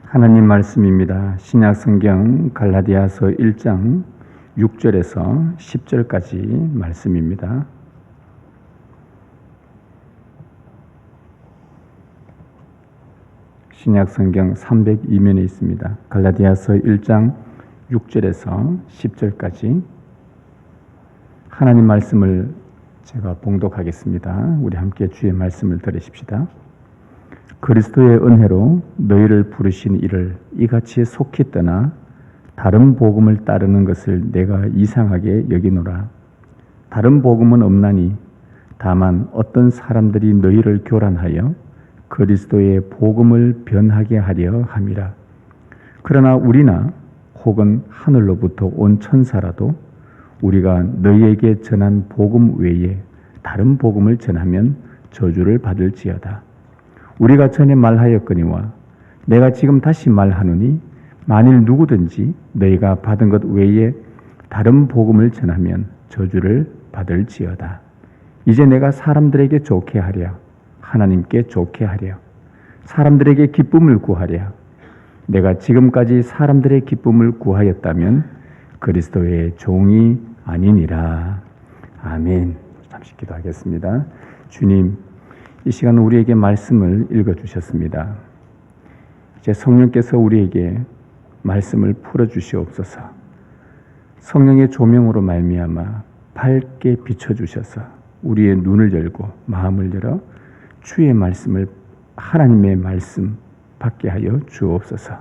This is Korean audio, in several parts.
하나님 말씀입니다. 신약성경 갈라디아서 1장 6절에서 10절까지 말씀입니다. 신약성경 302면에 있습니다. 갈라디아서 1장 6절에서 10절까지 하나님 말씀을 제가 봉독하겠습니다. 우리 함께 주의 말씀을 들으십시다. 그리스도의 은혜로 너희를 부르신 이를 이같이 속히 떠나 다른 복음을 따르는 것을 내가 이상하게 여기노라. 다른 복음은 없나니 다만 어떤 사람들이 너희를 교란하여 그리스도의 복음을 변하게 하려 함이라. 그러나 우리나 혹은 하늘로부터 온 천사라도 우리가 너희에게 전한 복음 외에 다른 복음을 전하면 저주를 받을지어다. 우리가 전에 말하였거니와 내가 지금 다시 말하노니 만일 누구든지 너희가 받은 것 외에 다른 복음을 전하면 저주를 받을지어다. 이제 내가 사람들에게 좋게 하랴, 하나님께 좋게 하랴, 사람들에게 기쁨을 구하랴. 내가 지금까지 사람들의 기쁨을 구하였다면 그리스도의 종이 아니니라. 아멘. 잠시 기도하겠습니다. 주님, 이 시간 우리에게 말씀을 읽어주셨습니다. 이제 성령께서 우리에게 말씀을 풀어주시옵소서. 성령의 조명으로 말미암아 밝게 비춰주셔서 우리의 눈을 열고 마음을 열어 주의 말씀을, 하나님의 말씀 받게 하여 주옵소서.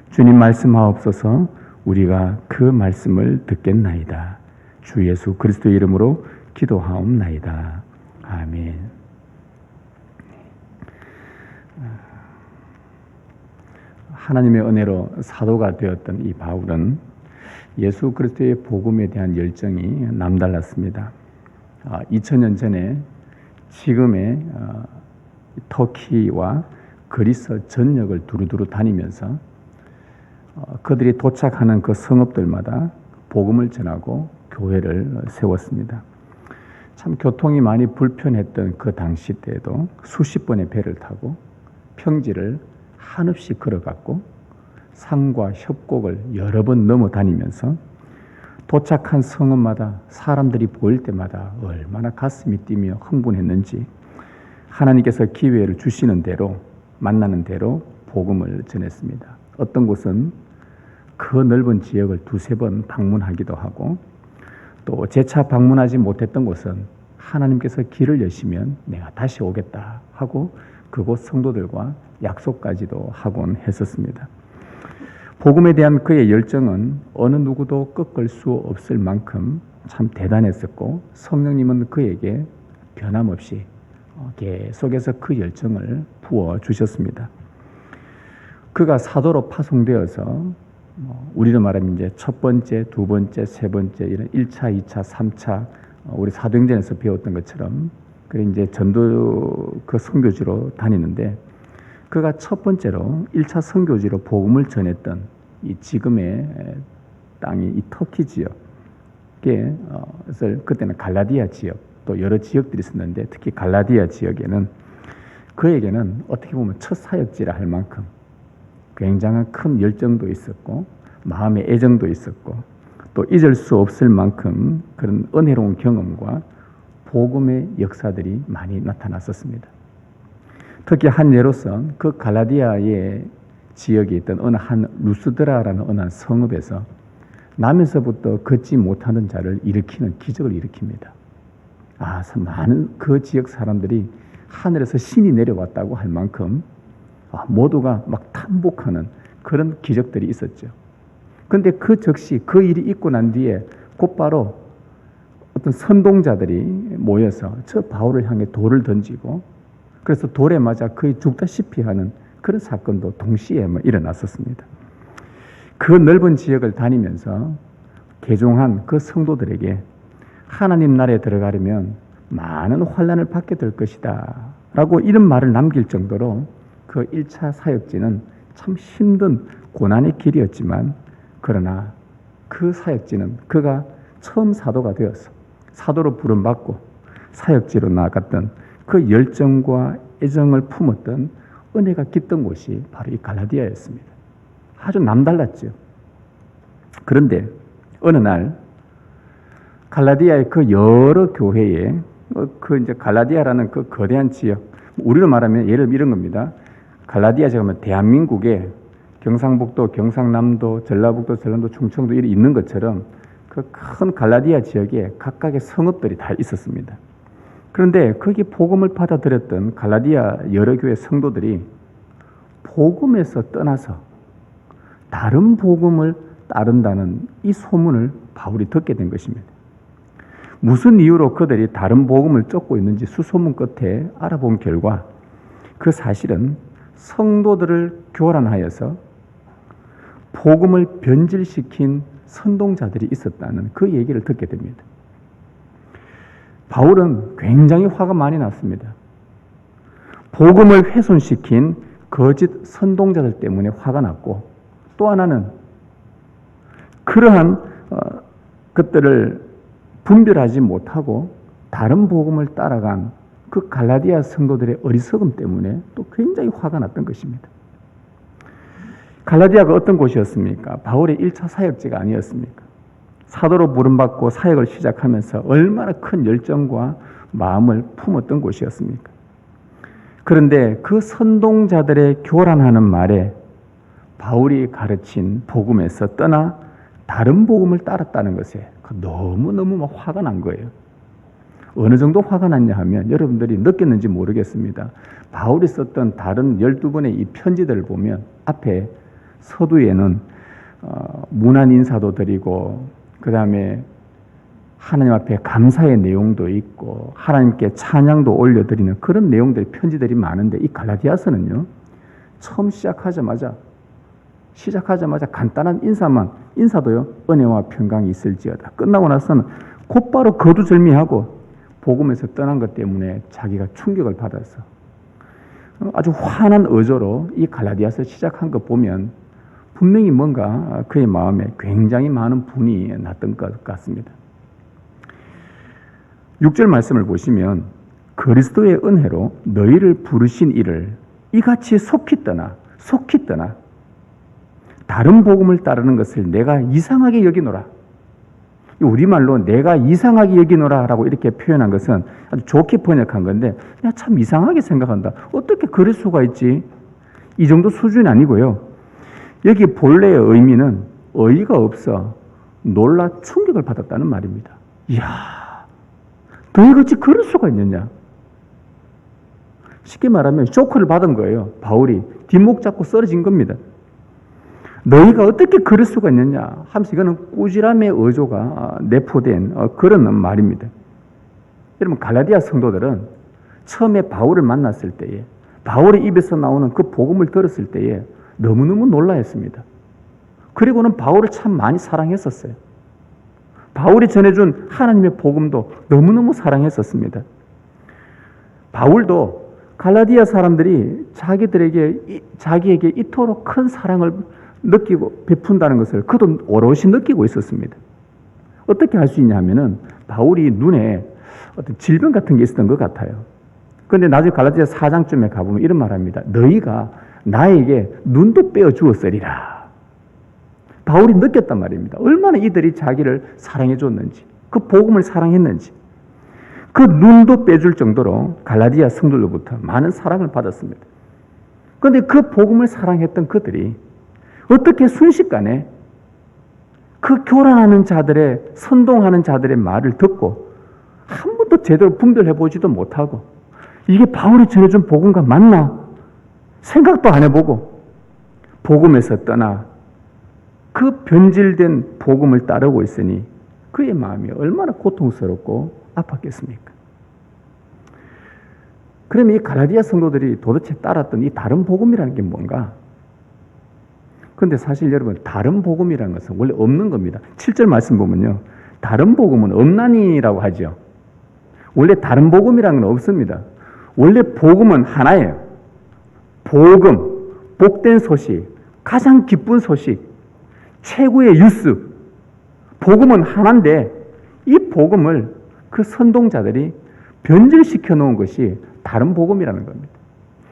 주님 말씀하옵소서. 우리가 그 말씀을 듣겠나이다. 주 예수 그리스도의 이름으로 기도하옵나이다. 아멘. 하나님의 은혜로 사도가 되었던 이 바울은 예수 그리스도의 복음에 대한 열정이 남달랐습니다. 2000년 전에 지금의 터키와 그리스 전역을 두루두루 다니면서 그들이 도착하는 그 성읍들마다 복음을 전하고 교회를 세웠습니다. 참 교통이 많이 불편했던 그 당시 때에도 수십 번의 배를 타고 평지를 한없이 걸어갔고 산과 협곡을 여러 번 넘어 다니면서 도착한 성읍마다 사람들이 보일 때마다 얼마나 가슴이 뛰며 흥분했는지 하나님께서 기회를 주시는 대로 만나는 대로 복음을 전했습니다. 어떤 곳은 그 넓은 지역을 두세 번 방문하기도 하고 또 재차 방문하지 못했던 곳은 하나님께서 길을 여시면 내가 다시 오겠다 하고 그곳 성도들과 약속까지도 하곤 했었습니다. 복음에 대한 그의 열정은 어느 누구도 꺾을 수 없을 만큼 참 대단했었고 성령님은 그에게 변함없이 계속해서 그 열정을 부어주셨습니다. 그가 사도로 파송되어서 우리로 말하면 이제 첫 번째, 두 번째, 세 번째 이런 1차, 2차, 3차 우리 사도행전에서 배웠던 것처럼 그 이제 전도 그 선교지로 다니는데 그가 첫 번째로 1차 선교지로 복음을 전했던 이 지금의 땅이 이 터키 지역에 그때는 갈라디아 지역 또 여러 지역들이 있었는데 특히 갈라디아 지역에는 그에게는 어떻게 보면 첫 사역지라 할 만큼 굉장한 큰 열정도 있었고 마음의 애정도 있었고 또 잊을 수 없을 만큼 그런 은혜로운 경험과 복음의 역사들이 많이 나타났었습니다. 특히 한 예로서 그 갈라디아의 지역에 있던 어느 한 루스드라라는 어느 한 성읍에서 남에서부터 걷지 못하는 자를 일으키는 기적을 일으킵니다. 많은 그 지역 사람들이 하늘에서 신이 내려왔다고 할 만큼 모두가 막 탐복하는 그런 기적들이 있었죠. 그런데 그 즉시 그 일이 있고 난 뒤에 곧바로 어떤 선동자들이 모여서 저 바울을 향해 돌을 던지고 그래서 돌에 맞아 거의 죽다시피 하는 그런 사건도 동시에 일어났었습니다. 그 넓은 지역을 다니면서 개종한 그 성도들에게 하나님 나라에 들어가려면 많은 환난을 받게 될 것이다 라고 이런 말을 남길 정도로 그 1차 사역지는 참 힘든 고난의 길이었지만 그러나 그 사역지는 그가 처음 사도가 되어서 사도로 부름받고 사역지로 나아갔던 그 열정과 애정을 품었던 은혜가 깃든 곳이 바로 이 갈라디아였습니다. 아주 남달랐죠. 그런데 어느 날 갈라디아의 그 여러 교회에 그 이제 갈라디아라는 그 거대한 지역, 우리로 말하면 예를 이런 겁니다. 갈라디아 제가 뭐 대한민국에 경상북도, 경상남도, 전라북도, 전라도, 충청도 이렇게 있는 것처럼 그 큰 갈라디아 지역에 각각의 성읍들이 다 있었습니다. 그런데 거기 복음을 받아들였던 갈라디아 여러 교회 성도들이 복음에서 떠나서 다른 복음을 따른다는 이 소문을 바울이 듣게 된 것입니다. 무슨 이유로 그들이 다른 복음을 쫓고 있는지 수소문 끝에 알아본 결과 그 사실은 성도들을 교란하여서 복음을 변질시킨 선동자들이 있었다는 그 얘기를 듣게 됩니다. 바울은 굉장히 화가 많이 났습니다. 복음을 훼손시킨 거짓 선동자들 때문에 화가 났고, 또 하나는 그러한 것들을 분별하지 못하고 다른 복음을 따라간 그 갈라디아 성도들의 어리석음 때문에 또 굉장히 화가 났던 것입니다. 갈라디아가 어떤 곳이었습니까? 바울의 1차 사역지가 아니었습니까? 사도로 부름받고 사역을 시작하면서 얼마나 큰 열정과 마음을 품었던 곳이었습니까? 그런데 그 선동자들의 교란하는 말에 바울이 가르친 복음에서 떠나 다른 복음을 따랐다는 것에 너무너무 막 화가 난 거예요. 어느 정도 화가 났냐 하면 여러분들이 느꼈는지 모르겠습니다. 바울이 썼던 다른 12번의 이 편지들을 보면 앞에 서두에는 문안 인사도 드리고 그 다음에 하나님 앞에 감사의 내용도 있고 하나님께 찬양도 올려드리는 그런 내용들의 편지들이 많은데 이 갈라디아서는요, 처음 시작하자마자 간단한 인사도요, 은혜와 평강이 있을지어다. 끝나고 나서는 곧바로 거두절미하고 복음에서 떠난 것 때문에 자기가 충격을 받아서 아주 환한 어조로 이 갈라디아서 시작한 거 보면 분명히 뭔가 그의 마음에 굉장히 많은 분이 났던 것 같습니다. 6절 말씀을 보시면 그리스도의 은혜로 너희를 부르신 이를 이같이 속히 떠나 다른 복음을 따르는 것을 내가 이상하게 여기노라. 우리말로 내가 이상하게 여기노라 라고 이렇게 표현한 것은 아주 좋게 번역한 건데 내가 참 이상하게 생각한다. 어떻게 그럴 수가 있지? 이 정도 수준이 아니고요. 여기 본래의 의미는 어이가 없어 놀라 충격을 받았다는 말입니다. 이야, 너희가 어찌 그럴 수가 있느냐? 쉽게 말하면 쇼크를 받은 거예요. 바울이 뒷목 잡고 쓰러진 겁니다. 너희가 어떻게 그럴 수가 있느냐 하면서 이거는 꾸지람의 어조가 내포된 그런 말입니다. 여러분, 갈라디아 성도들은 처음에 바울을 만났을 때에 바울의 입에서 나오는 그 복음을 들었을 때에 너무너무 놀라했습니다. 그리고는 바울을 참 많이 사랑했었어요. 바울이 전해준 하나님의 복음도 너무너무 사랑했었습니다. 바울도 갈라디아 사람들이 자기에게 이토록 큰 사랑을 느끼고 베푼다는 것을 그도 오롯이 느끼고 있었습니다. 어떻게 할 수 있냐 하면은 바울이 눈에 어떤 질병 같은 게 있었던 것 같아요. 그런데 나중에 갈라디아 4장쯤에 가보면 이런 말합니다. 너희가 나에게 눈도 빼어 주었으리라. 바울이 느꼈단 말입니다. 얼마나 이들이 자기를 사랑해 줬는지, 그 복음을 사랑했는지, 그 눈도 빼줄 정도로 갈라디아 성도들로부터 많은 사랑을 받았습니다. 그런데 그 복음을 사랑했던 그들이 어떻게 순식간에 그 교란하는 자들의, 선동하는 자들의 말을 듣고 한 번도 제대로 분별해 보지도 못하고 이게 바울이 전해준 복음과 맞나? 생각도 안 해보고 복음에서 떠나 그 변질된 복음을 따르고 있으니 그의 마음이 얼마나 고통스럽고 아팠겠습니까? 그러면 이 갈라디아 성도들이 도대체 따랐던 이 다른 복음이라는 게 뭔가? 그런데 사실 여러분, 다른 복음이라는 것은 원래 없는 겁니다. 7절 말씀 보면요, 다른 복음은 없나니라고 하죠. 원래 다른 복음이라는 건 없습니다. 원래 복음은 하나예요. 복음, 복된 소식, 가장 기쁜 소식, 최고의 뉴스. 복음은 하나인데 이 복음을 그 선동자들이 변질시켜 놓은 것이 다른 복음이라는 겁니다.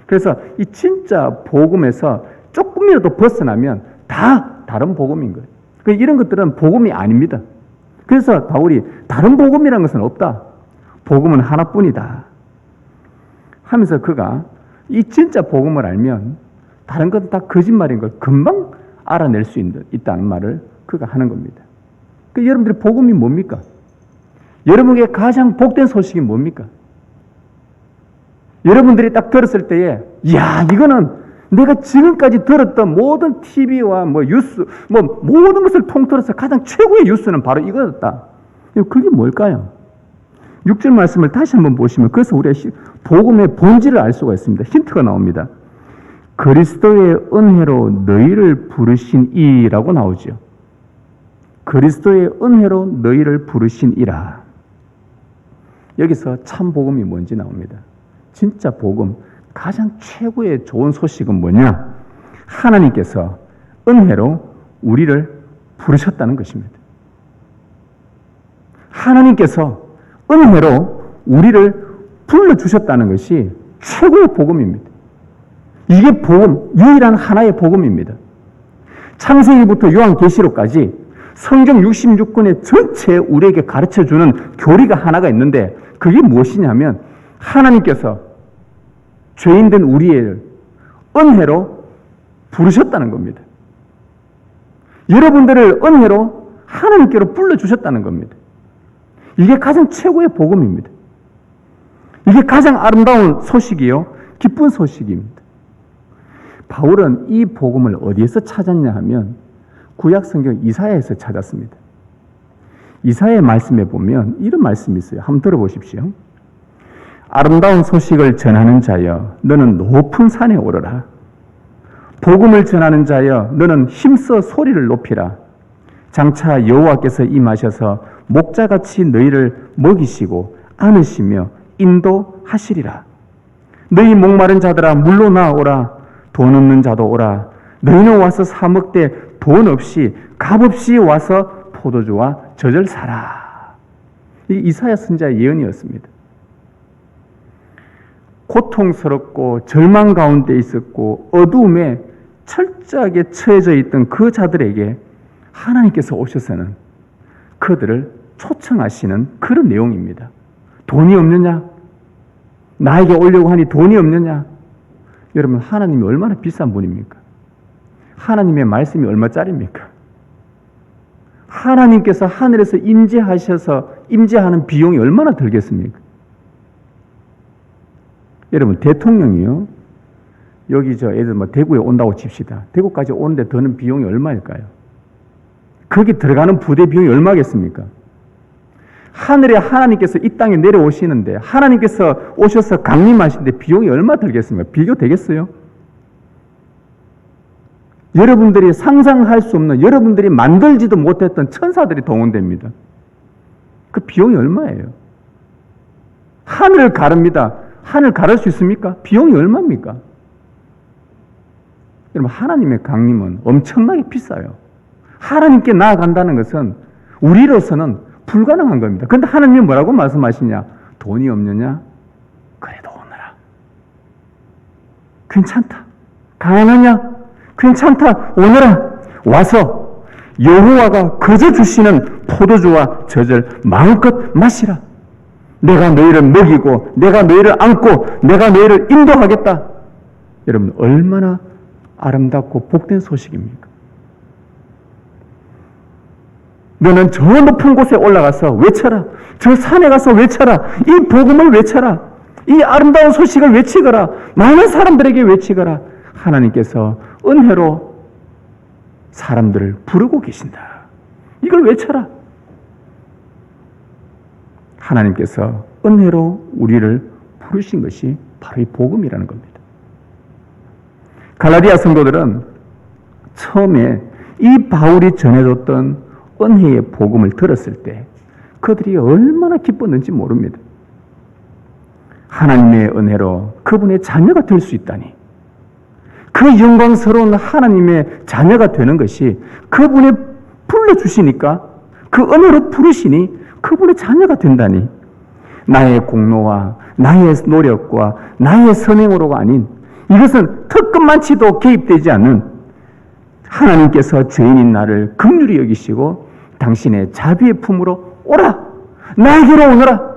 그래서 이 진짜 복음에서 조금이라도 벗어나면 다 다른 복음인 거예요. 이런 것들은 복음이 아닙니다. 그래서 바울이 다른 복음이라는 것은 없다. 복음은 하나뿐이다. 하면서 그가 이 진짜 복음을 알면 다른 건 다 거짓말인 걸 금방 알아낼 수 있다는 말을 그가 하는 겁니다. 여러분들의 복음이 뭡니까? 여러분에게 가장 복된 소식이 뭡니까? 여러분들이 딱 들었을 때에, 이야, 이거는 내가 지금까지 들었던 모든 TV와 뉴스, 모든 것을 통틀어서 가장 최고의 뉴스는 바로 이거였다. 그게 뭘까요? 6절 말씀을 다시 한번 보시면, 그래서 우리가 복음의 본질을 알 수가 있습니다. 힌트가 나옵니다. 그리스도의 은혜로 너희를 부르신 이라고 나오죠. 그리스도의 은혜로 너희를 부르신 이라. 여기서 참 복음이 뭔지 나옵니다. 진짜 복음, 가장 최고의 좋은 소식은 뭐냐? 하나님께서 은혜로 우리를 부르셨다는 것입니다. 하나님께서 은혜로 우리를 불러주셨다는 것이 최고의 복음입니다. 이게 복음, 유일한 하나의 복음입니다. 창세기부터 요한계시록까지 성경 66권의 전체 우리에게 가르쳐주는 교리가 하나가 있는데, 그게 무엇이냐면 하나님께서 죄인된 우리를 은혜로 부르셨다는 겁니다. 여러분들을 은혜로 하나님께로 불러주셨다는 겁니다. 이게 가장 최고의 복음입니다. 이게 가장 아름다운 소식이요, 기쁜 소식입니다. 바울은 이 복음을 어디에서 찾았냐 하면 구약 성경 이사야에서 찾았습니다. 이사야의 말씀에 보면 이런 말씀이 있어요. 한번 들어보십시오. 아름다운 소식을 전하는 자여, 너는 높은 산에 오르라. 복음을 전하는 자여, 너는 힘써 소리를 높이라. 장차 여호와께서 임하셔서 목자같이 너희를 먹이시고 안으시며 인도하시리라. 너희 목마른 자들아 물로 나오라. 돈 없는 자도 오라. 너희는 와서 사 먹되 돈 없이 값없이 와서 포도주와 젖을 사라. 이 이사야 선지자의 예언이었습니다. 고통스럽고 절망 가운데 있었고 어두움에 철저하게 처해져 있던 그 자들에게 하나님께서 오셔서는 그들을 초청하시는 그런 내용입니다. 돈이 없느냐? 나에게 오려고 하니 돈이 없느냐? 여러분, 하나님이 얼마나 비싼 분입니까? 하나님의 말씀이 얼마짜리입니까? 하나님께서 하늘에서 임재하는 비용이 얼마나 들겠습니까? 여러분, 대통령이요, 여기 애들 대구에 온다고 칩시다. 대구까지 오는데 드는 비용이 얼마일까요? 거기 들어가는 부대 비용이 얼마겠습니까? 하늘에 하나님께서 이 땅에 내려오시는데, 하나님께서 오셔서 강림하시는데 비용이 얼마 들겠습니까? 비교되겠어요? 여러분들이 상상할 수 없는, 여러분들이 만들지도 못했던 천사들이 동원됩니다. 그 비용이 얼마예요? 하늘을 가릅니다. 하늘 가를 수 있습니까? 비용이 얼마입니까? 여러분, 하나님의 강림은 엄청나게 비싸요. 하나님께 나아간다는 것은 우리로서는 불가능한 겁니다. 그런데 하나님이 뭐라고 말씀하시냐? 돈이 없느냐? 그래도 오너라. 괜찮다. 가난하냐? 괜찮다. 오너라. 와서 여호와가 거저 주시는 포도주와 젖을 마음껏 마시라. 내가 너희를 먹이고 내가 너희를 안고 내가 너희를 인도하겠다. 여러분, 얼마나 아름답고 복된 소식입니까? 너는 저 높은 곳에 올라가서 외쳐라. 저 산에 가서 외쳐라. 이 복음을 외쳐라. 이 아름다운 소식을 외치거라. 많은 사람들에게 외치거라. 하나님께서 은혜로 사람들을 부르고 계신다. 이걸 외쳐라. 하나님께서 은혜로 우리를 부르신 것이 바로 이 복음이라는 겁니다. 갈라디아 성도들은 처음에 이 바울이 전해줬던 은혜의 복음을 들었을 때 그들이 얼마나 기뻤는지 모릅니다. 하나님의 은혜로 그분의 자녀가 될 수 있다니, 그 영광스러운 하나님의 자녀가 되는 것이 그분이 불러주시니까, 그 은혜로 부르시니 그분의 자녀가 된다니, 나의 공로와 나의 노력과 나의 선행으로가 아닌, 이것은 특급만치도 개입되지 않는 하나님께서 죄인인 나를 긍휼히 여기시고 당신의 자비의 품으로 오라, 나에게로 오너라,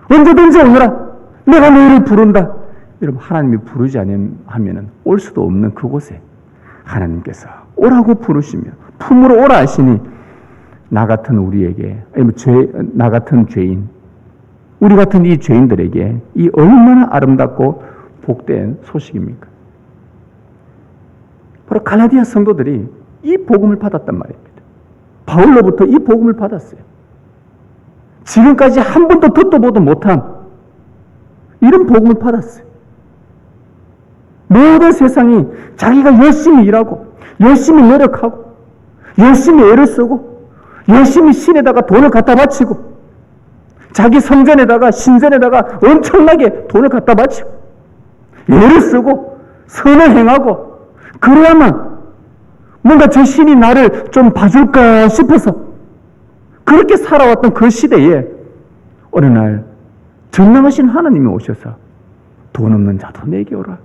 언제든지 오너라, 내가 너희를 부른다. 여러분, 하나님이 부르지 않으면 올 수도 없는 그곳에 하나님께서 오라고 부르시며 품으로 오라 하시니 나 같은 우리에게, 나 같은 죄인, 우리 같은 이 죄인들에게 이 얼마나 아름답고 복된 소식입니까? 바로 갈라디아 성도들이 이 복음을 받았단 말입니다. 바울로부터 이 복음을 받았어요. 지금까지 한 번도 듣도 보도 못한 이런 복음을 받았어요. 모든 세상이 자기가 열심히 일하고 열심히 노력하고 열심히 애를 쓰고 열심히 신에다가 돈을 갖다 바치고 자기 성전에다가 신전에다가 엄청나게 돈을 갖다 바치고 애를 쓰고 선을 행하고 그래야만 뭔가 저 신이 나를 좀 봐줄까 싶어서 그렇게 살아왔던 그 시대에 어느 날 전능하신 하나님이 오셔서 돈 없는 자도 내게 오라,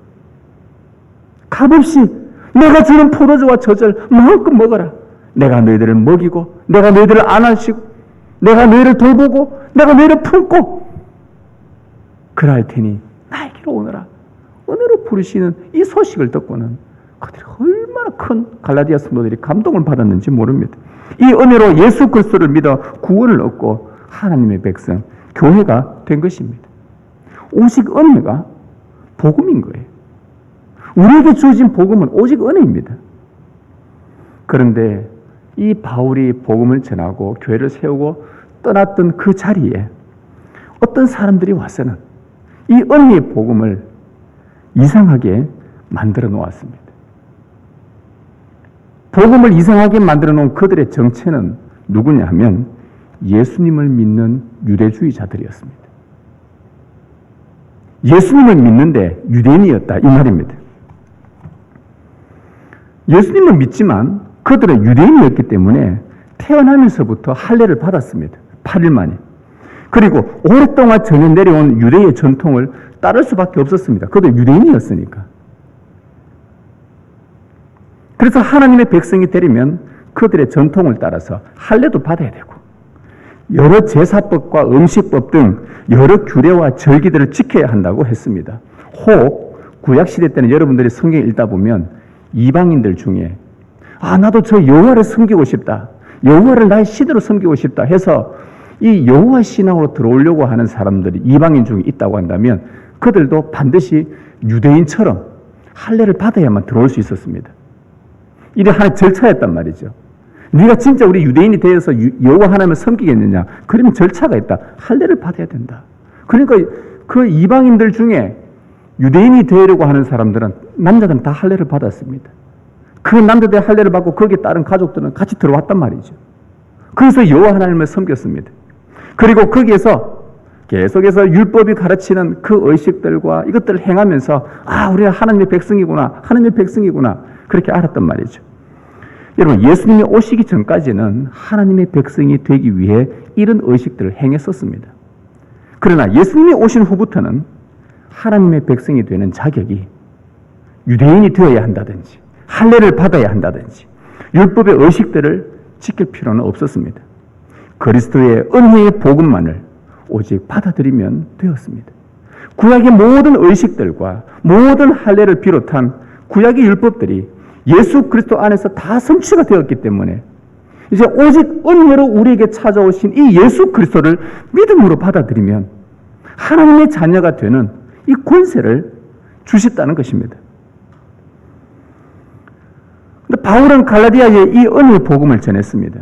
값없이 내가 주는 포도주와 젖을 마음껏 먹어라, 내가 너희들을 먹이고 내가 너희들을 안아주시고 내가 너희를 돌보고 내가 너희를 품고 그럴 테니 나에게로 오너라, 은혜로 부르시는 이 소식을 듣고는 그들이 얼마나 큰 갈라디아 성도들이 감동을 받았는지 모릅니다. 이 은혜로 예수 그리스도를 믿어 구원을 얻고 하나님의 백성, 교회가 된 것입니다. 오직 은혜가 복음인 거예요. 우리에게 주어진 복음은 오직 은혜입니다. 그런데 이 바울이 복음을 전하고 교회를 세우고 떠났던 그 자리에 어떤 사람들이 와서는 이 은혜의 복음을 이상하게 만들어 놓았습니다. 복음을 이상하게 만들어 놓은 그들의 정체는 누구냐 하면 예수님을 믿는 유대주의자들이었습니다. 예수님을 믿는데 유대인이었다 이 말입니다. 예수님을 믿지만 그들은 유대인이었기 때문에 태어나면서부터 할례를 받았습니다. 8일 만에. 그리고 오랫동안 전해 내려온 유대의 전통을 따를 수밖에 없었습니다. 그들 유대인이었으니까. 그래서 하나님의 백성이 되려면 그들의 전통을 따라서 할례도 받아야 되고 여러 제사법과 음식법 등 여러 규례와 절기들을 지켜야 한다고 했습니다. 혹 구약시대 때는 여러분들이 성경 읽다 보면 이방인들 중에 나도 저 여호와를 섬기고 싶다, 여호와를 나의 신으로 섬기고 싶다 해서 이 여호와 신앙으로 들어오려고 하는 사람들이 이방인 중에 있다고 한다면 그들도 반드시 유대인처럼 할례를 받아야만 들어올 수 있었습니다. 이게 하나의 절차였단 말이죠. 네가 진짜 우리 유대인이 되어서 여호와 하나님을 섬기겠느냐? 그러면 절차가 있다. 할례를 받아야 된다. 그러니까 그 이방인들 중에 유대인이 되려고 하는 사람들은 남자들은 다 할례를 받았습니다. 그 남자들의 할례를 받고 거기에 따른 가족들은 같이 들어왔단 말이죠. 그래서 여호와 하나님을 섬겼습니다. 그리고 거기에서 계속해서 율법이 가르치는 그 의식들과 이것들을 행하면서 우리가 하나님의 백성이구나, 하나님의 백성이구나 그렇게 알았단 말이죠. 여러분, 예수님이 오시기 전까지는 하나님의 백성이 되기 위해 이런 의식들을 행했었습니다. 그러나 예수님이 오신 후부터는 하나님의 백성이 되는 자격이 유대인이 되어야 한다든지 할례를 받아야 한다든지 율법의 의식들을 지킬 필요는 없었습니다. 그리스도의 은혜의 복음만을 오직 받아들이면 되었습니다. 구약의 모든 의식들과 모든 할례를 비롯한 구약의 율법들이 예수 그리스도 안에서 다 성취가 되었기 때문에 이제 오직 은혜로 우리에게 찾아오신 이 예수 그리스도를 믿음으로 받아들이면 하나님의 자녀가 되는 이 권세를 주셨다는 것입니다. 근데 바울은 갈라디아에 이 은혜의 복음을 전했습니다.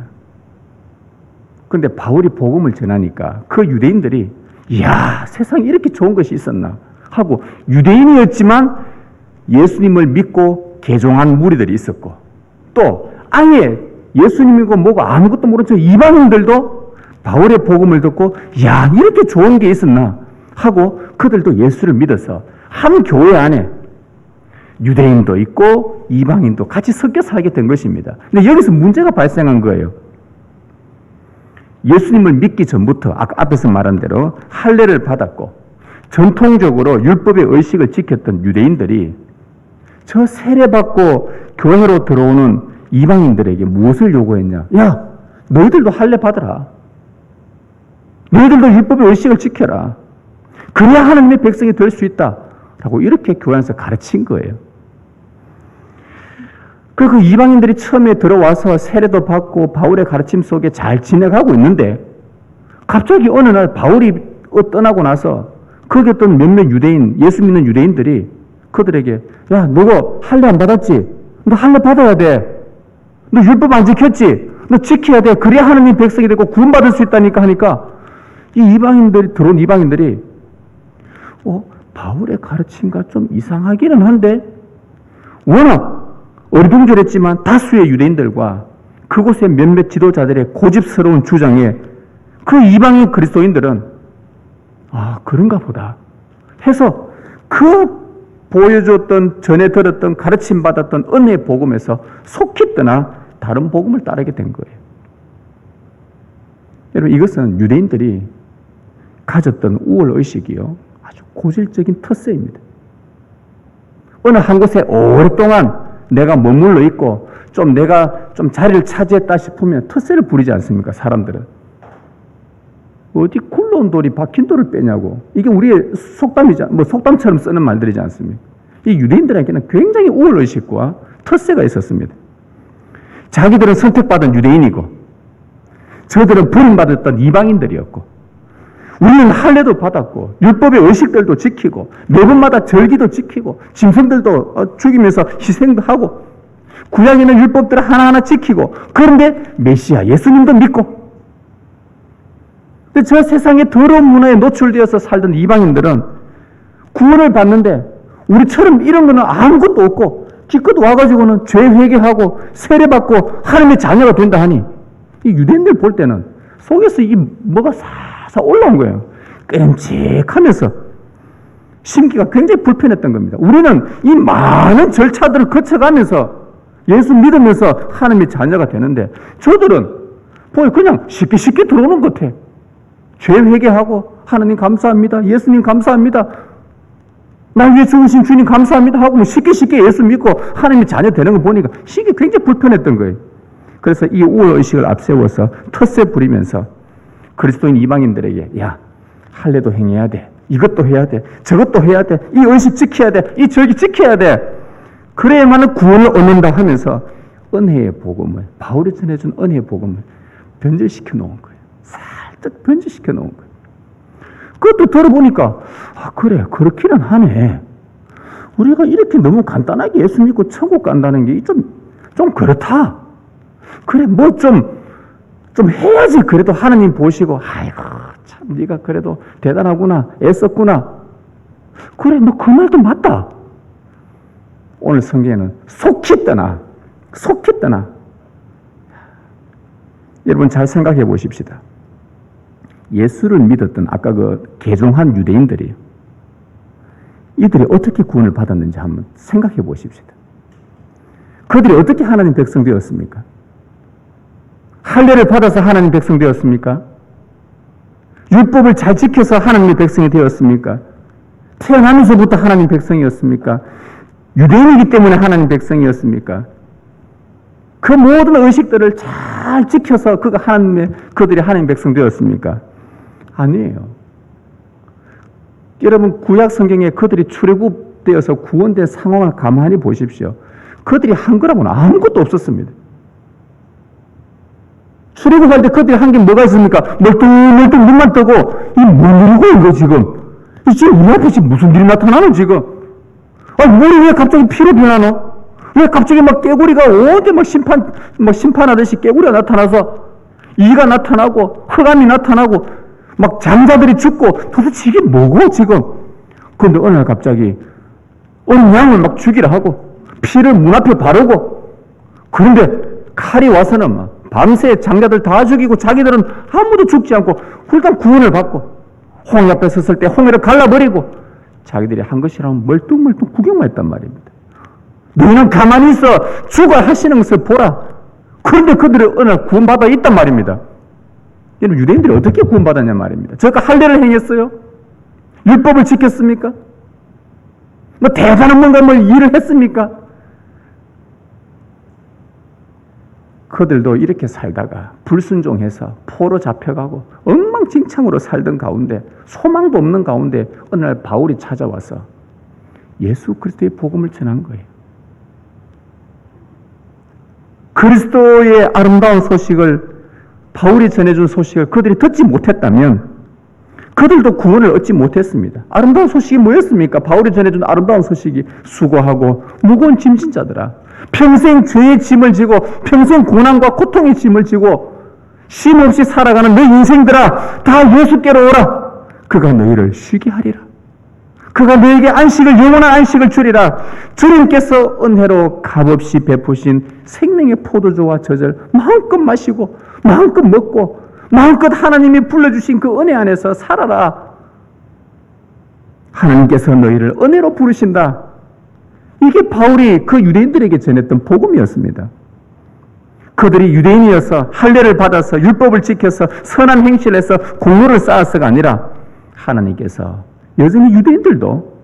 그런데 바울이 복음을 전하니까 그 유대인들이 이야, 세상에 이렇게 좋은 것이 있었나 하고 유대인이었지만 예수님을 믿고 개종한 무리들이 있었고 또 아예 예수님이고 뭐고 아무것도 모르는 저 이방인들도 바울의 복음을 듣고 야, 이렇게 좋은 게 있었나 하고 그들도 예수를 믿어서 한 교회 안에 유대인도 있고 이방인도 같이 섞여 살게 된 것입니다. 근데 여기서 문제가 발생한 거예요. 예수님을 믿기 전부터 아까 앞에서 말한 대로 할례를 받았고 전통적으로 율법의 의식을 지켰던 유대인들이 저 세례받고 교회로 들어오는 이방인들에게 무엇을 요구했냐? 야, 너희들도 할례 받아라. 너희들도 율법의 의식을 지켜라. 그래야 하나님의 백성이 될 수 있다. 라고 이렇게 교회 안에서 가르친 거예요. 그 이방인들이 처음에 들어와서 세례도 받고 바울의 가르침 속에 잘 지내가고 있는데 갑자기 어느 날 바울이 떠나고 나서 거기 있던 몇몇 유대인, 예수 믿는 유대인들이 그들에게 야, 너가 할례 안 받았지? 너 할례 받아야 돼. 너 율법 안 지켰지? 너 지켜야 돼. 그래야 하나님 백성이 되고 구원받을 수 있다니까 하니까 들어온 이방인들이 바울의 가르침과 좀 이상하기는 한데 워낙 어리둥절했지만 다수의 유대인들과 그곳의 몇몇 지도자들의 고집스러운 주장에 그 이방인 그리스도인들은 그런가 보다 해서 그 보여줬던 전에 들었던 가르침 받았던 은혜의 복음에서 속히 떠나 다른 복음을 따르게 된 거예요. 여러분 이것은 유대인들이 가졌던 우월의식이요 아주 고질적인特色입니다. 어느 한 곳에 오랫동안 내가 머물러 있고 내가 자리를 차지했다 싶으면 텃세를 부리지 않습니까? 사람들은. 어디 굴러온 돌이 박힌 돌을 빼냐고. 이게 우리의 속담처럼 쓰는 말들이지 않습니까? 이 유대인들에게는 굉장히 우월의식과 텃세가 있었습니다. 자기들은 선택받은 유대인이고 저들은 버림받았던 이방인들이었고 우리는 할례도 받았고 율법의 의식들도 지키고 매번마다 절기도 지키고 짐승들도 죽이면서 희생도 하고 구약에 있는 율법들을 하나하나 지키고 그런데 메시아 예수님도 믿고 근데 저 세상의 더러운 문화에 노출되어서 살던 이방인들은 구원을 받는데 우리처럼 이런 거는 아무것도 없고 기껏 와가지고는 죄 회개하고 세례받고 하나님의 자녀가 된다 하니 이 유대인들 볼 때는 속에서 이게 뭐가 올라온 거예요. 끔찍하면서 심기가 굉장히 불편했던 겁니다. 우리는 이 많은 절차들을 거쳐가면서 예수 믿으면서 하나님의 자녀가 되는데 저들은 그냥 쉽게 들어오는 것 같아. 죄 회개하고 하나님 감사합니다. 예수님 감사합니다. 날 위해 죽으신 주님 감사합니다 하고 쉽게 예수 믿고 하나님의 자녀 되는 거 보니까 이게 굉장히 불편했던 거예요. 그래서 이 우월의식을 앞세워서 텃세 부리면서 그리스도인 이방인들에게 야 할례도 행해야 돼. 이것도 해야 돼. 저것도 해야 돼. 이 의식 지켜야 돼. 이 절기 지켜야 돼. 그래야만 구원을 얻는다 하면서 은혜의 복음을 바울이 전해준 은혜의 복음을 변질시켜 놓은 거예요. 살짝 변질시켜 놓은 거예요. 그것도 들어보니까 그래 그렇기는 하네. 우리가 이렇게 너무 간단하게 예수 믿고 천국 간다는 게 좀 그렇다. 그래 좀 해야지 그래도 하나님 보시고 아이고 참 네가 그래도 대단하구나 애썼구나 그래 너 그 말도 맞다. 오늘 성경에는 속히 떠나 여러분 잘 생각해 보십시다. 예수를 믿었던 아까 그 개종한 유대인들이 이들이 어떻게 구원을 받았는지 한번 생각해 보십시다. 그들이 어떻게 하나님 백성 되었습니까? 할례를 받아서 하나님 백성 되었습니까? 율법을 잘 지켜서 하나님의 백성이 되었습니까? 태어나면서부터 하나님 백성이었습니까? 유대인이기 때문에 하나님 백성이었습니까? 그 모든 의식들을 잘 지켜서 그들이 하나님 백성 되었습니까? 아니에요. 여러분 구약 성경에 그들이 출애굽되어서 구원된 상황을 가만히 보십시오. 그들이 한 거라고는 아무것도 없었습니다. 출애굽할 때 그들이 한 게 뭐가 있습니까? 멀뚱멀뚱 눈만 뜨고 뭔 일이고 이거 지금 우리 앞에 지금 무슨 일이 나타나노 지금? 물이 왜 갑자기 피로 변하노? 왜 갑자기 막 깨구리가 어디 심판하듯이 깨구리가 나타나서 이가 나타나고 흑암이 나타나고 막 장자들이 죽고 도대체 이게 뭐고 지금? 그런데 어느 날 갑자기 어린 양을 막 죽이라 하고 피를 문 앞에 바르고 그런데 칼이 와서는 막 밤새 장자들 다 죽이고 자기들은 아무도 죽지 않고 훌륭한 구원을 받고 홍해 앞에 섰을 때 홍해를 갈라버리고 자기들이 한 것이라면 멀뚱멀뚱 구경만 했단 말입니다. 너희는 가만히 있어 주가 하시는 것을 보라. 그런데 그들이 어느 날 구원받아 있단 말입니다. 여러분 유대인들이 어떻게 구원받았냐 말입니다. 저가 할례를 행했어요? 율법을 지켰습니까? 대단한 뭔가 일을 했습니까? 그들도 이렇게 살다가 불순종해서 포로 잡혀가고 엉망진창으로 살던 가운데 소망도 없는 가운데 어느 날 바울이 찾아와서 예수 그리스도의 복음을 전한 거예요. 그리스도의 아름다운 소식을 바울이 전해준 소식을 그들이 듣지 못했다면 그들도 구원을 얻지 못했습니다. 아름다운 소식이 뭐였습니까? 바울이 전해준 아름다운 소식이 수고하고 무거운 짐진 자들아, 평생 죄의 짐을 지고 평생 고난과 고통의 짐을 지고 쉼없이 살아가는 내 인생들아, 다 예수께로 오라. 그가 너희를 쉬게 하리라. 그가 너에게 안식을, 영원한 안식을 주리라. 주님께서 은혜로 값없이 베푸신 생명의 포도주와 젖을 마음껏 마시고 마음껏 먹고 마음껏 하나님이 불러주신 그 은혜 안에서 살아라. 하나님께서 너희를 은혜로 부르신다. 이게 바울이 그 유대인들에게 전했던 복음이었습니다. 그들이 유대인이어서 할례를 받아서 율법을 지켜서 선한 행실을 해서 공로를 쌓아서가 아니라 하나님께서 여전히 유대인들도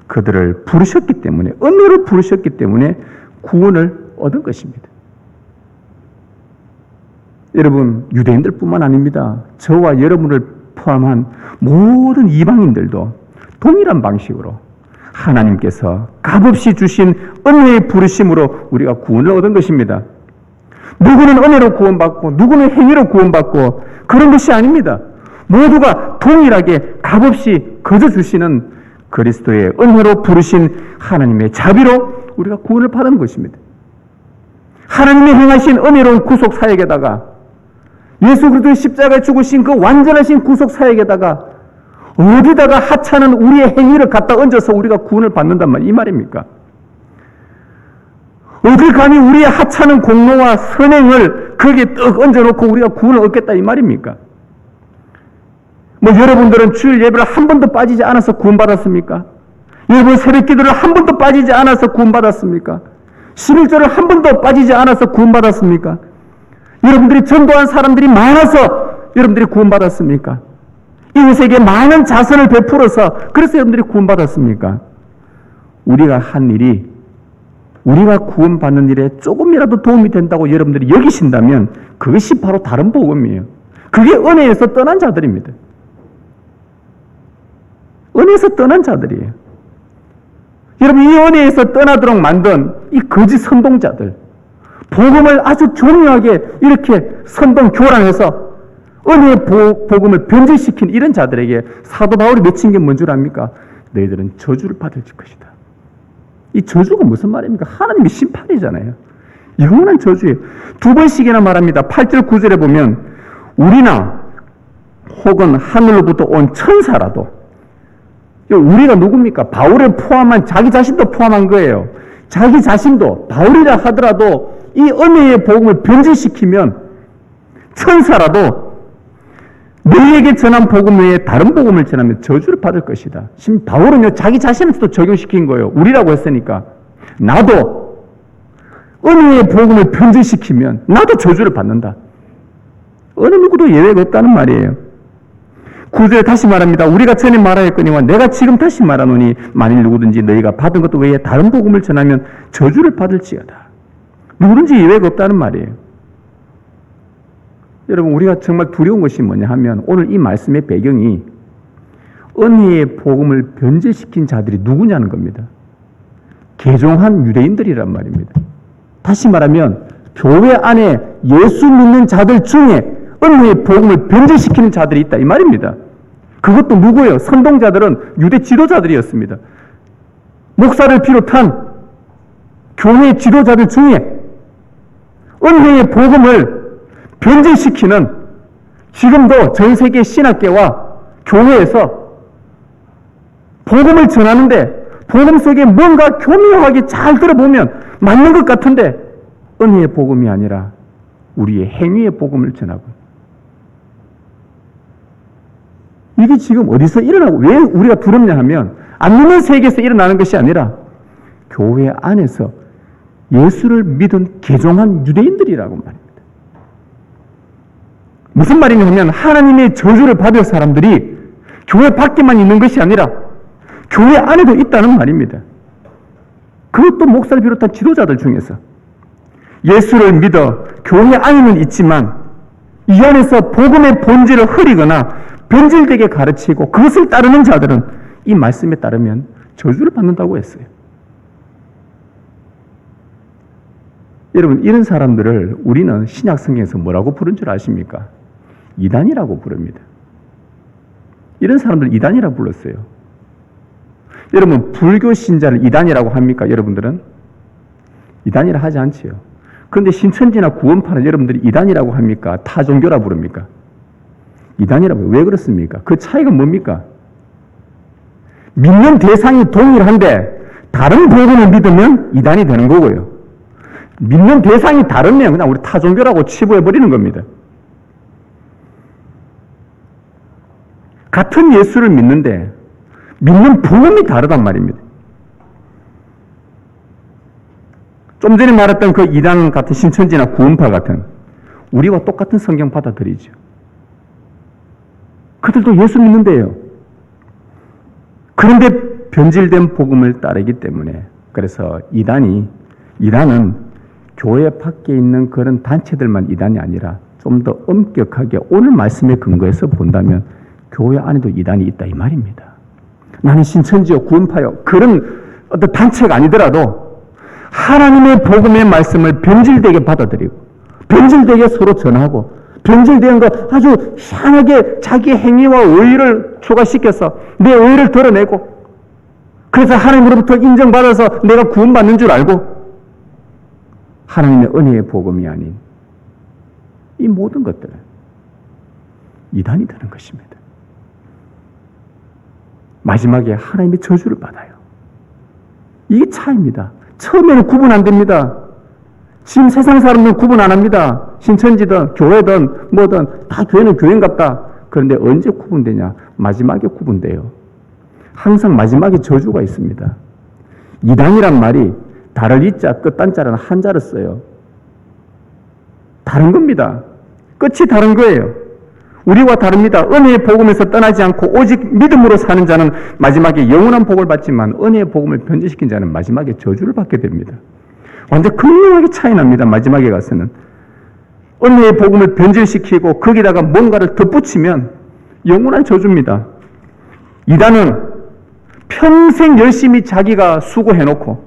그들을 부르셨기 때문에, 은혜로 부르셨기 때문에 구원을 얻은 것입니다. 여러분, 유대인들뿐만 아닙니다. 저와 여러분을 포함한 모든 이방인들도 동일한 방식으로 하나님께서 값없이 주신 은혜의 부르심으로 우리가 구원을 얻은 것입니다. 누구는 은혜로 구원받고 누구는 행위로 구원받고 그런 것이 아닙니다. 모두가 동일하게 값없이 거저 주시는 그리스도의 은혜로 부르신 하나님의 자비로 우리가 구원을 받은 것입니다. 하나님이 행하신 은혜로운 구속 사역에다가 예수 그리스도의 십자가에 죽으신 그 완전하신 구속 사역에다가 어디다가 하찮은 우리의 행위를 갖다 얹어서 우리가 구원을 받는단 말, 이 말입니까? 어딜 감히 우리의 하찮은 공로와 선행을 거기에 떡 얹어놓고 우리가 구원을 얻겠다 이 말입니까? 뭐 여러분들은 주일 예배를 한 번도 빠지지 않아서 구원받았습니까? 여러분 새벽 기도를 한 번도 빠지지 않아서 구원받았습니까? 11절을 한 번도 빠지지 않아서 구원받았습니까? 여러분들이 전도한 사람들이 많아서 여러분들이 구원받았습니까? 이웃에게 많은 자선을 베풀어서 그래서 여러분들이 구원받았습니까? 우리가 한 일이 우리가 구원받는 일에 조금이라도 도움이 된다고 여러분들이 여기신다면 그것이 바로 다른 복음이에요. 그게 은혜에서 떠난 자들입니다. 은혜에서 떠난 자들이에요. 여러분, 이 은혜에서 떠나도록 만든 이 거짓 선동자들, 복음을 아주 교묘하게 이렇게 선동 교란해서 은혜의 복음을 변질시킨 이런 자들에게 사도 바울이 맺힌 게 뭔 줄 압니까? 너희들은 저주를 받을 것이다. 이 저주가 무슨 말입니까? 하나님의 심판이잖아요. 영원한 저주예요. 두 번씩이나 말합니다. 8절 9절에 보면 우리나 혹은 하늘로부터 온 천사라도, 우리가 누굽니까? 바울을 포함한 자기 자신도 포함한 거예요. 자기 자신도 바울이라 하더라도 이 은혜의 복음을 변질시키면 천사라도 너희에게 전한 복음 외에 다른 복음을 전하면 저주를 받을 것이다. 지금 바울은요, 자기 자신한테도 적용시킨 거예요. 우리라고 했으니까. 나도 은혜의 복음을 변질시키면 나도 저주를 받는다. 어느 누구도 예외가 없다는 말이에요. 9절에 다시 말합니다. 우리가 전에 말하였거니와 내가 지금 다시 말하노니 만일 누구든지 너희가 받은 것 외에 다른 복음을 전하면 저주를 받을지어다. 누구든지 예외가 없다는 말이에요. 여러분, 우리가 정말 두려운 것이 뭐냐 하면 오늘 이 말씀의 배경이 은혜의 복음을 변질시킨 자들이 누구냐는 겁니다. 개종한 유대인들이란 말입니다. 다시 말하면 교회 안에 예수 믿는 자들 중에 은혜의 복음을 변질시키는 자들이 있다 이 말입니다. 그것도 누구예요? 선동자들은 유대 지도자들이었습니다. 목사를 비롯한 교회 지도자들 중에 은혜의 복음을 변질시키는, 지금도 전 세계 신학계와 교회에서 복음을 전하는데 복음 속에 뭔가 교묘하게 잘 들어보면 맞는 것 같은데 은혜의 복음이 아니라 우리의 행위의 복음을 전하고, 이게 지금 어디서 일어나고 왜 우리가 두렵냐 하면 안 믿는 세계에서 일어나는 것이 아니라 교회 안에서 예수를 믿은 개종한 유대인들이라고 말입니다. 무슨 말이냐 하면 하나님의 저주를 받을 사람들이 교회 밖에만 있는 것이 아니라 교회 안에도 있다는 말입니다. 그것도 목사를 비롯한 지도자들 중에서 예수를 믿어 교회 안에는 있지만 이 안에서 복음의 본질을 흐리거나 변질되게 가르치고 그것을 따르는 자들은 이 말씀에 따르면 저주를 받는다고 했어요. 여러분, 이런 사람들을 우리는 신약 성경에서 뭐라고 부른 줄 아십니까? 이단이라고 부릅니다. 이런 사람들 이단이라고 불렀어요. 여러분, 불교 신자를 이단이라고 합니까? 여러분들은? 이단이라 하지 않지요. 그런데 신천지나 구원파는 여러분들이 이단이라고 합니까? 타종교라 부릅니까? 이단이라고. 왜 그렇습니까? 그 차이가 뭡니까? 믿는 대상이 동일한데 다른 복음을 믿으면 이단이 되는 거고요. 믿는 대상이 다르면 그냥 우리 타종교라고 치부해버리는 겁니다. 같은 예수를 믿는데 믿는 복음이 다르단 말입니다. 좀 전에 말했던 그 이단 같은 신천지나 구원파 같은 우리와 똑같은 성경 받아들이죠. 그들도 예수 믿는데요. 그런데 변질된 복음을 따르기 때문에 그래서 이단은 교회 밖에 있는 그런 단체들만 이단이 아니라 좀 더 엄격하게 오늘 말씀에 근거해서 본다면 교회 안에도 이단이 있다 이 말입니다. 나는 신천지요 구원파요 그런 어떤 단체가 아니더라도 하나님의 복음의 말씀을 변질되게 받아들이고 변질되게 서로 전하고 변질된 것 아주 희한하게 자기 행위와 의의를 초과시켜서 내 의의를 드러내고 그래서 하나님으로부터 인정받아서 내가 구원받는 줄 알고 하나님의 은혜의 복음이 아닌 이 모든 것들은 이단이 되는 것입니다. 마지막에 하나님의 저주를 받아요. 이게 차이입니다. 처음에는 구분 안 됩니다. 지금 세상 사람들은 구분 안 합니다. 신천지든 교회든 뭐든 다 교회는 교회인갑다. 그런데 언제 구분되냐? 마지막에 구분돼요. 항상 마지막에 저주가 있습니다. 이단이란 말이 다를 이자 끝단자라는 한자를 써요. 다른 겁니다. 끝이 다른 거예요. 우리와 다릅니다. 은혜의 복음에서 떠나지 않고 오직 믿음으로 사는 자는 마지막에 영원한 복을 받지만 은혜의 복음을 변질시킨 자는 마지막에 저주를 받게 됩니다. 완전 극명하게 차이 납니다. 마지막에 가서는. 은혜의 복음을 변질시키고 거기다가 뭔가를 덧붙이면 영원한 저주입니다. 이단은 평생 열심히 자기가 수고해놓고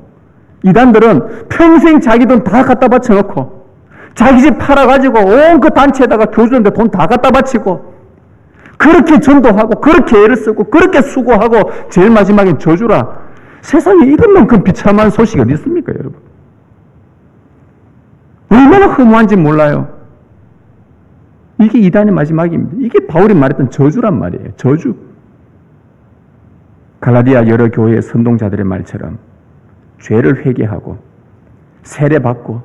이단들은 평생 자기 돈 다 갖다 바쳐놓고 자기 집 팔아가지고 온 그 단체에다가 교주한테 돈 다 갖다 바치고 그렇게 전도하고 그렇게 애를 쓰고 그렇게 수고하고 제일 마지막엔 저주라. 세상에 이것만큼 비참한 소식이 어디 있습니까 여러분? 얼마나 허무한지 몰라요. 이게 이단의 마지막입니다. 이게 바울이 말했던 저주란 말이에요. 저주. 갈라디아 여러 교회의 선동자들의 말처럼 죄를 회개하고 세례받고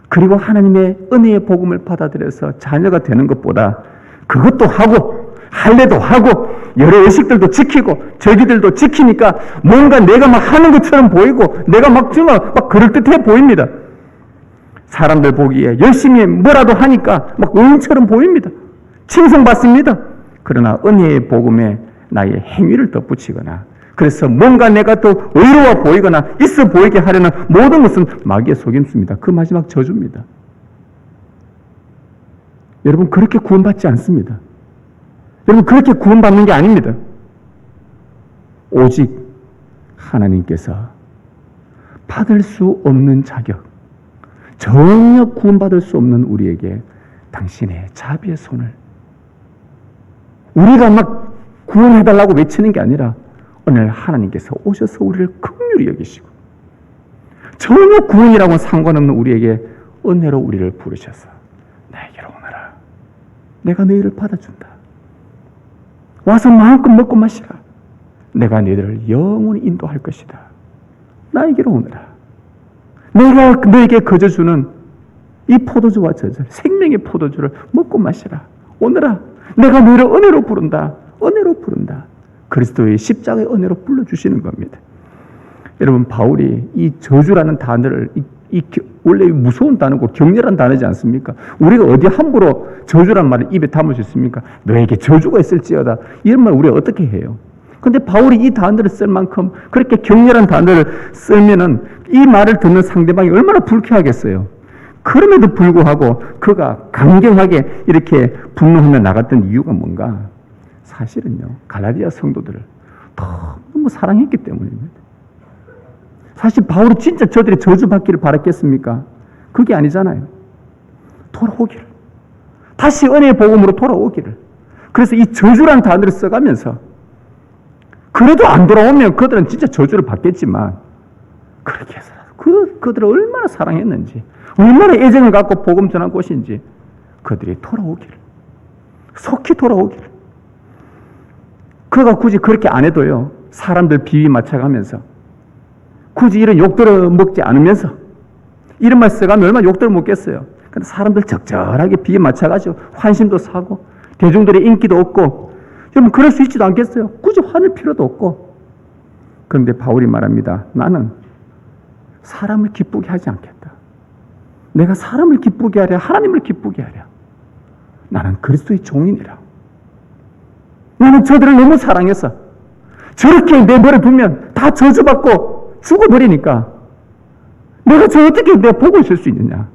그리고 하나님의 은혜의 복음을 받아들여서 자녀가 되는 것보다 그것도 하고 할례도 하고 여러 의식들도 지키고 절기들도 지키니까 뭔가 내가 막 하는 것처럼 보이고 내가 막 정말 막 그럴듯해 보입니다. 사람들 보기에 열심히 뭐라도 하니까 막 의인처럼 보입니다. 칭송받습니다. 그러나 은혜의 복음에 나의 행위를 덧붙이거나 그래서 뭔가 내가 또 의로워 보이거나 있어 보이게 하려는 모든 것은 마귀의 속임수입니다. 그 마지막 저주입니다. 여러분 그렇게 구원받지 않습니다. 여러분 그렇게 구원받는 게 아닙니다. 오직 하나님께서 받을 수 없는 자격, 전혀 구원받을 수 없는 우리에게 당신의 자비의 손을 우리가 막 구원해달라고 외치는 게 아니라 오늘 하나님께서 오셔서 우리를 긍휼히 여기시고 전혀 구원이라고는 상관없는 우리에게 은혜로 우리를 부르셔서 나에게로 오너라. 내가 너희를 받아준다. 와서 마음껏 먹고 마시라. 내가 너희들을 영원히 인도할 것이다. 나에게로 오너라. 내가 너에게 거저주는 이 포도주와 저절 생명의 포도주를 먹고 마시라. 오너라. 내가 너희를 은혜로 부른다. 은혜로 부른다. 그리스도의 십자가의 은혜로 불러주시는 겁니다. 여러분 바울이 이 저주라는 단어를 원래 무서운 단어고 격렬한 단어지 않습니까? 우리가 어디 함부로 저주란 말을 입에 담을 수 있습니까? 너에게 저주가 있을지어다. 이런 말 우리가 어떻게 해요? 그런데 바울이 이 단어를 쓸 만큼 그렇게 격렬한 단어를 쓰면은 이 말을 듣는 상대방이 얼마나 불쾌하겠어요. 그럼에도 불구하고 그가 강경하게 이렇게 분노하며 나갔던 이유가 뭔가? 사실은요, 갈라디아 성도들을 너무 사랑했기 때문입니다. 사실 바울이 진짜 저들이 저주받기를 바랐겠습니까? 그게 아니잖아요. 돌아오기를. 다시 은혜의 복음으로 돌아오기를. 그래서 이 저주란 단어를 써가면서 그래도 안 돌아오면 그들은 진짜 저주를 받겠지만 그렇게 해서라도 그들을 얼마나 사랑했는지, 얼마나 애정을 갖고 복음 전한 곳인지 그들이 돌아오기를, 속히 돌아오기를. 그가 굳이 그렇게 안 해도요, 사람들 비위 맞춰가면서 굳이 이런 욕들을 먹지 않으면서 이런 말 써가면 얼마나 욕들을 먹겠어요. 근데 사람들 적절하게 비위 맞춰가지고 환심도 사고 대중들의 인기도 얻고, 여러분 그럴 수 있지도 않겠어요. 굳이 화낼 필요도 없고. 그런데 바울이 말합니다. 나는 사람을 기쁘게 하지 않겠다. 내가 사람을 기쁘게 하랴 하나님을 기쁘게 하랴. 나는 그리스도의 종이니라. 나는 저들을 너무 사랑해서 저렇게 내버려 두면 다 저주받고 죽어버리니까 내가 저 어떻게 내 복을 쓸 수 있느냐.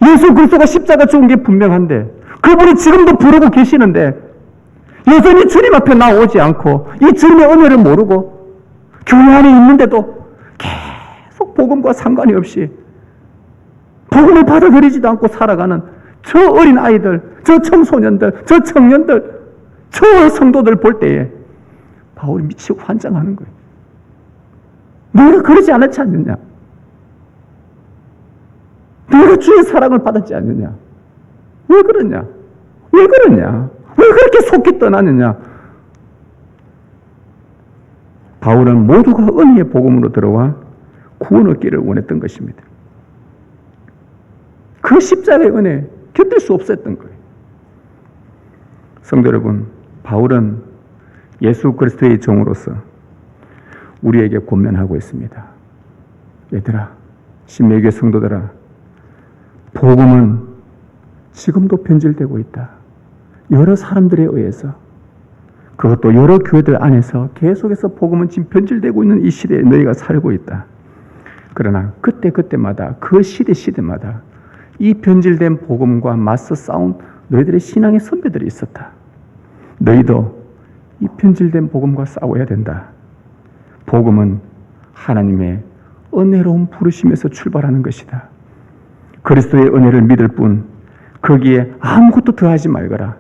예수 그리스도가 십자가 죽은 게 분명한데 그분이 지금도 부르고 계시는데 여전히 주님 앞에 나오지 않고 이 주님의 은혜를 모르고 교회 안에 있는데도 계속 복음과 상관이 없이 복음을 받아들이지도 않고 살아가는 저 어린 아이들, 저 청소년들, 저 청년들, 저 성도들 볼 때에 바울이 미치고 환장하는 거예요. 너희가 그러지 않았지 않느냐? 너희가 주의 사랑을 받았지 않느냐? 왜 그러냐? 왜 그러냐? 왜 그렇게 속기 떠나느냐? 바울은 모두가 은혜의 복음으로 들어와 구원 얻기를 원했던 것입니다. 그 십자가의 은혜 견딜 수 없었던 거예요. 성도 여러분, 바울은 예수 그리스도의 종으로서 우리에게 권면하고 있습니다. 얘들아, 신명기의 성도들아, 복음은 지금도 변질되고 있다. 여러 사람들에 의해서, 그것도 여러 교회들 안에서 계속해서 복음은 지금 변질되고 있는 이 시대에 너희가 살고 있다. 그러나 그때마다 그 시대마다 이 변질된 복음과 맞서 싸운 너희들의 신앙의 선배들이 있었다. 너희도 이 변질된 복음과 싸워야 된다. 복음은 하나님의 은혜로운 부르심에서 출발하는 것이다. 그리스도의 은혜를 믿을 뿐 거기에 아무것도 더하지 말거라.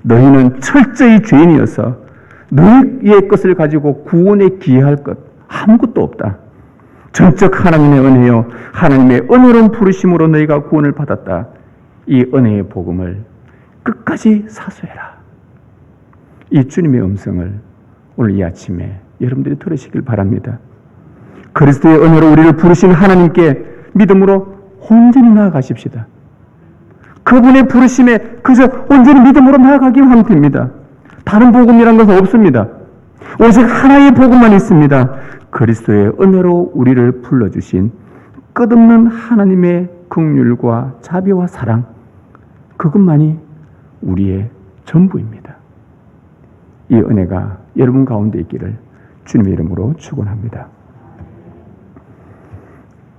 너희는 철저히 죄인이어서 너희의 것을 가지고 구원에 기여할 것 아무것도 없다. 전적 하나님의 은혜요 하나님의 은혜로운 부르심으로 너희가 구원을 받았다. 이 은혜의 복음을 끝까지 사수해라. 이 주님의 음성을 오늘 이 아침에 여러분들이 들으시길 바랍니다. 그리스도의 은혜로 우리를 부르신 하나님께 믿음으로 온전히 나아가십시다. 그분의 부르심에 그저 온전히 믿음으로 나아가기만 하면 됩니다. 다른 복음이란 것은 없습니다. 오직 하나의 복음만 있습니다. 그리스도의 은혜로 우리를 불러주신 끝없는 하나님의 긍휼과 자비와 사랑, 그것만이 우리의 전부입니다. 이 은혜가 여러분 가운데 있기를 주님의 이름으로 축원합니다.